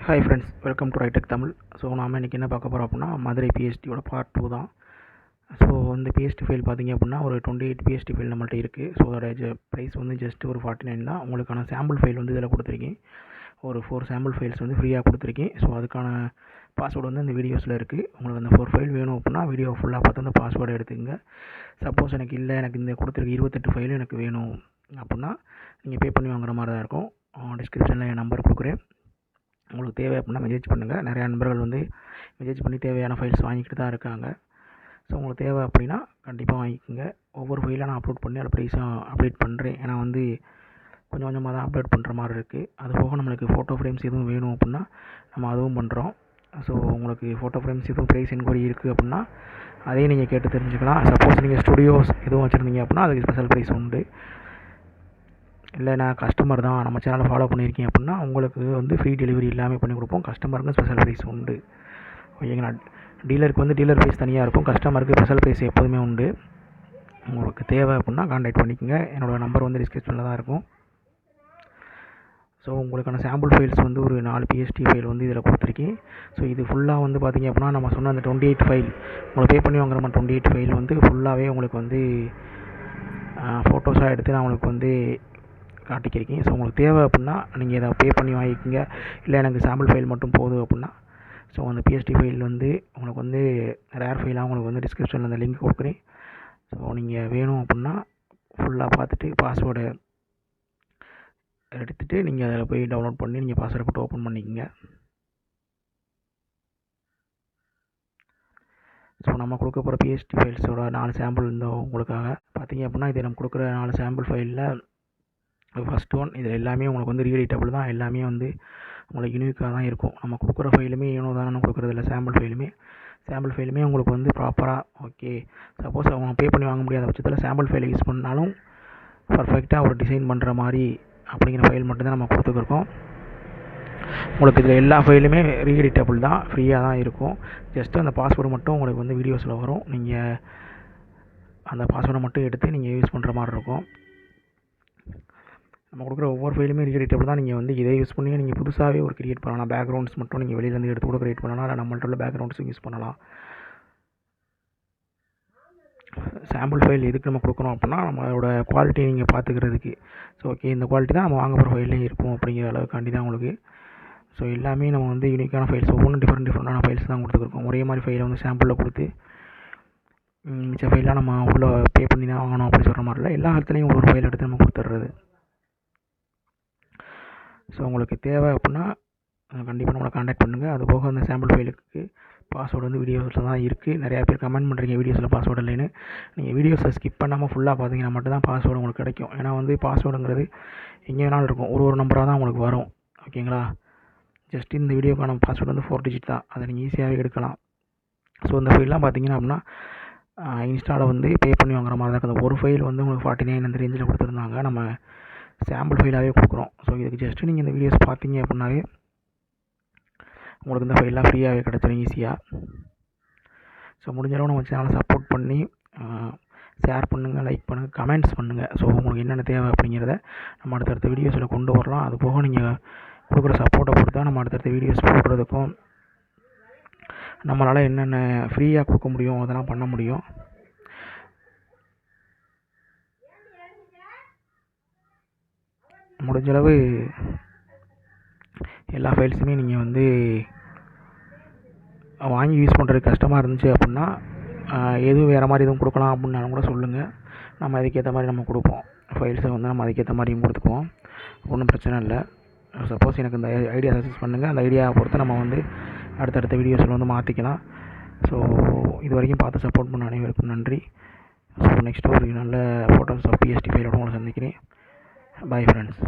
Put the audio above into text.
Hi friends, welcome to Ritech Tamil. So நாம் இன்றைக்கி என்ன பார்க்க போகிறோம் அப்படின்னா மதுரை பிஎஸ்டியோட பார்ட் 2 தான். ஸோ இந்த பிஎஸ்டி ஃபைல் பார்த்திங்க அப்படின்னா ஒரு 28 பிஎஸ்டி ஃபைல் நம்மள்ட்ட இருக்குது. ஸோ அதோட ப்ரைஸ் வந்து ஜஸ்ட் ஒரு 49 தான். உங்களுக்கான சாம்பிள் ஃபைல் வந்து இதில் கொடுத்துருக்கேன். ஒரு 4 சாம்பிள் ஃபைல்ஸ் வந்து ஃப்ரீயாக கொடுத்துருக்கேன். ஸோ அதுக்கான பாஸ்வேர்டு வந்து இந்த வீடியோஸில் இருக்குது. உங்களுக்கு அந்த 4 ஃபைல் வேணும் அப்படின்னா வீடியோ ஃபுல்லாக பார்த்து அந்த பாஸ்வேர்டை எடுத்துக்கங்க. சப்போஸ் எனக்கு இல்லை, எனக்கு இந்த கொடுத்துருக்க 28 ஃபைலும் எனக்கு வேணும் அப்படின்னா நீங்கள் பே பண்ணி வாங்குற மாதிரி தான் இருக்கும். டிஸ்கிரிப்ஷனில் என் நம்பர் கொடுக்குறேன். உங்களுக்கு தேவை அப்படின்னா மெசேஜ் பண்ணுங்கள். நிறையா நண்பர்கள் வந்து மெசேஜ் பண்ணி தேவையான ஃபைல்ஸ் வாங்கிக்கிட்டு தான் இருக்காங்க. ஸோ உங்களுக்கு தேவை அப்படின்னா கண்டிப்பாக வாங்கிக்கோங்க. ஒவ்வொரு ஃபைலாக நான் அப்லோட் பண்ணி அதில் ப்ரைஸும் அப்டேட் பண்ணுறேன். ஏன்னா வந்து கொஞ்சம் கொஞ்சமாக தான் அப்லோட் பண்ணுற மாதிரி இருக்குது. அது போக நம்மளுக்கு ஃபோட்டோ ஃப்ரேம்ஸ் எதுவும் வேணும் அப்படின்னா நம்ம அதுவும் பண்ணுறோம். ஸோ உங்களுக்கு ஃபோட்டோ ஃப்ரேம்ஸ் எதுவும் ப்ரைஸ் என்கொயரி இருக்குது அப்படின்னா அதையும் நீங்கள் கேட்டு தெரிஞ்சுக்கலாம். சப்போஸ் நீங்கள் ஸ்டுடியோஸ் எதுவும் வச்சுருந்தீங்க அப்படின்னா அதுக்கு ஸ்பெஷல் ப்ரைஸ் உண்டு. இல்லை நான் கஸ்டமர் தான், நம்ம சேனலை ஃபாலோ பண்ணியிருக்கேன் அப்படின்னா உங்களுக்கு வந்து ஃப்ரீ டெலிவரி எல்லாமே பண்ணி கொடுப்போம். கஸ்டமருக்கு ஸ்பெஷல் ப்ரைஸ் உண்டு. ஓகேங்களா? டீலருக்கு வந்து டீலர் ப்ரைஸ் தனியாக இருக்கும், கஸ்டமருக்கு ஸ்பெஷல் ப்ரைஸ் எப்போதுமே உண்டு. உங்களுக்கு தேவை அப்படின்னா கான்டாக்ட் பண்ணிக்கோங்க. என்னோடய நம்பர் வந்து டிஸ்கிரிப்ஷனில் தான் இருக்கும். ஸோ உங்களுக்கான சாம்பிள் ஃபைல்ஸ் வந்து ஒரு 4 பிஎஸ்டி ஃபைல் வந்து இதில் கொடுத்துருக்கேன். ஸோ இது ஃபுல்லாக வந்து பார்த்திங்க அப்படின்னா நம்ம சொன்ன அந்த 28 ஃபைல் உங்களுக்கு பே பண்ணி வாங்குற மாதிரி 28 ஃபைல் வந்து ஃபுல்லாகவே உங்களுக்கு வந்து ஃபோட்டோஸாக எடுத்து நான் உங்களுக்கு வந்து காட்டிக்கிறேன். ஸோ உங்களுக்கு தேவை அப்படின்னா நீங்கள் இதை பே பண்ணி வாங்கிக்கோங்க. இல்லை எனக்கு சாம்பிள் ஃபைல் மட்டும் போதும் அப்படின்னா ஸோ அந்த பிஎஸ்டி ஃபைல் வந்து உங்களுக்கு வந்து ரேர் ஃபைலாக உங்களுக்கு வந்து டிஸ்கிரிப்ஷனில் அந்த லிங்க் கொடுக்குறேன். ஸோ நீங்கள் வேணும் அப்படின்னா ஃபுல்லாக பார்த்துட்டு பாஸ்வேர்டை எடுத்துகிட்டு நீங்கள் அதில் போய் டவுன்லோட் பண்ணி நீங்கள் பாஸ்வேர்டை போட்டு ஓப்பன் பண்ணிக்கோங்க. ஸோ நம்ம கொடுக்க போகிற பிஎஸ்டி ஃபைல்ஸோட 4 சாம்பிள் இருந்தோம் உங்களுக்காக. பார்த்தீங்க அப்படின்னா இது நம்ம கொடுக்குற 4 சாம்பிள் ஃபைலில் ஃபஸ்ட் ஒன் இதில் எல்லாமே உங்களுக்கு வந்து ரீஎடிட்டபிள் தான். எல்லாமே வந்து உங்களுக்கு யூனிக்காக தான் இருக்கும். நம்ம கொடுக்குற ஃபைலுமே ஏனோ தானே கொடுக்குறது இல்லை. சாம்பிள் ஃபைலுமே உங்களுக்கு வந்து ப்ராப்பராக ஓகே. சப்போஸ் அவங்க பே பண்ணி வாங்க முடியாத பட்சத்தில் சாம்பிள் ஃபைலை யூஸ் பண்ணாலும் பர்ஃபெக்டாக ஒரு டிசைன் பண்ணுற மாதிரி அப்படிங்கிற ஃபைல் மட்டும்தான் நம்ம கொடுத்துருக்கோம். உங்களுக்கு இதில் எல்லா ஃபைலுமே ரீஎடிட்டபிள் தான், ஃப்ரீயாக தான் இருக்கும். ஜஸ்ட்டு அந்த பாஸ்வேர்டு மட்டும் உங்களுக்கு வந்து வீடியோஸில் வரும். நீங்கள் அந்த பாஸ்வேர்டை மட்டும் எடுத்து நீங்கள் யூஸ் பண்ணுற மாதிரி இருக்கும். நம்ம கொடுக்குற ஒவ்வொரு ஃபைலுமே ரீஎடிட்டபிள் தான். நீங்கள் வந்து இதை யூஸ் பண்ணி நீங்கள் புதுசாகவே ஒரு கிரியேட் பண்ணலாம். பேக்ரவுண்ட்ஸ் மட்டும் நீங்கள் வெளியிலேருந்து எடுத்து கூட கிரியேட் பண்ணலாம். இல்லை நம்மள்ட்ட உள்ள பேக்ரவுண்ட்ஸும் யூஸ் பண்ணலாம். சாம்பிள் ஃபைல் எதுக்கு நம்ம கொடுக்குறோம் அப்படின்னா நம்மளோட குவாலிட்டி நீங்கள் பார்த்துக்கிறதுக்கு. ஸோ ஓகே, இந்த குவாலிட்டி தான் நம்ம வாங்க போகிற ஃபைல்லையும் இருக்கும் அப்படிங்கிற அளவுக்காண்டி தான் உங்களுக்கு. ஸோ எல்லாமே நம்ம வந்து யூனிக்கான ஃபைல்ஸ், ஒவ்வொன்றும் டிஃப்ரெண்டான ஃபைல்ஸ் தான் கொடுத்துருக்கோம். ஒரே மாதிரி ஃபைலை வந்து சாம்பிளில் கொடுத்து மிச்ச ஃபைலாக நம்ம உள்ள பே பண்ணி தான் வாங்கணும் அப்படி சொல்கிற மாதிரி இல்லை. எல்லா இடத்துலையும் ஒரு ஃபைல் எடுத்து நம்ம கொடுத்துட்றது. ஸோ உங்களுக்கு தேவை அப்படின்னா கண்டிப்பாக நம்மளை கான்டாக்ட் பண்ணுங்கள். அது போக அந்த சாம்பிள் ஃபைலுக்கு பாஸ்வேர்டு வந்து வீடியோஸில் தான் இருக்குது. நிறையா பேர் கமெண்ட் பண்ணுறீங்க வீடியோஸில் பாஸ்வேர்டு இல்லைன்னு. நீங்கள் வீடியோஸை ஸ்கிப் பண்ணாமல் ஃபுல்லாக பார்த்தீங்கன்னா மட்டும்தான் பாஸ்வேர்டு உங்களுக்கு கிடைக்கும். ஏன்னா வந்து பாஸ்வேர்டுங்கிறது எங்கே வேணாலும் இருக்கும், ஒரு நம்பராக தான் உங்களுக்கு வரும். ஓகேங்களா? ஜஸ்ட் இந்த வீடியோக்கான பாஸ்வேர்டு வந்து 4 டிஜிட் தான். அதை நீங்கள் ஈஸியாகவே எடுக்கலாம். ஸோ இந்த ஃபைல்லாம் பார்த்தீங்கன்னா அப்படின்னா இன்ஸ்டாவில் வந்து பே பண்ணி வாங்குற மாதிரி தான் இருக்குது. அந்த ஒரு ஃபைல் வந்து உங்களுக்கு 49 அந்த ரேஞ்சில் கொடுத்துருந்தாங்க. நம்ம சாம்பிள் ஃபைலாகவே கொடுக்குறோம். ஸோ இதுக்கு ஜஸ்ட்டு நீங்கள் இந்த வீடியோஸ் பார்த்தீங்க அப்படின்னாவே உங்களுக்கு இந்த ஃபைல்லாம் ஃப்ரீயாகவே கிடச்சிடும் ஈஸியாக. ஸோ முடிஞ்சளவு நம்ம சேனலை சப்போர்ட் பண்ணி ஷேர் பண்ணுங்கள், லைக் பண்ணுங்கள், கமெண்ட்ஸ் பண்ணுங்கள். ஸோ உங்களுக்கு என்னென்ன தேவை அப்படிங்கிறத நம்ம அடுத்தடுத்த வீடியோஸில் கொண்டு வரலாம். அது போக நீங்கள் கொடுக்குற சப்போர்ட்டை பொறுத்து தான் நம்ம அடுத்தடுத்த வீடியோஸ் போடுறதுக்கும் நம்மளால் என்னென்ன ஃப்ரீயாக கொடுக்க முடியும் அதெல்லாம் பண்ண முடியும். முடிஞ்சளவு எல்லா ஃபைல்ஸுமே நீங்கள் வந்து வாங்கி யூஸ் பண்ணுறதுக்கு கஷ்டமாக இருந்துச்சு அப்படின்னா எதுவும் வேறு மாதிரி எதுவும் கொடுக்கலாம் அப்படின்னாலும் கூட சொல்லுங்கள். நம்ம அதுக்கேற்ற மாதிரி நம்ம கொடுப்போம். ஃபைல்ஸை வந்து நம்ம அதுக்கேற்ற மாதிரியும் கொடுத்துக்குவோம். ஒன்றும் பிரச்சனை இல்லை. சப்போஸ் எனக்கு இந்த ஐடியா சஜஸ்ட் பண்ணுங்கள். அந்த ஐடியாவை பொறுத்து நம்ம வந்து அடுத்தடுத்த வீடியோஸில் வந்து மாற்றிக்கலாம். ஸோ இது வரைக்கும் பார்த்து சப்போர்ட் பண்ண அனைவருக்கும் நன்றி. ஸோ நெக்ஸ்ட்டு ஒரு நல்ல ஃபோட்டோஸ் ஆஃப் பிஎஸ்டி ஃபைலோடு உங்களை சந்திக்கிறேன். Bye friends.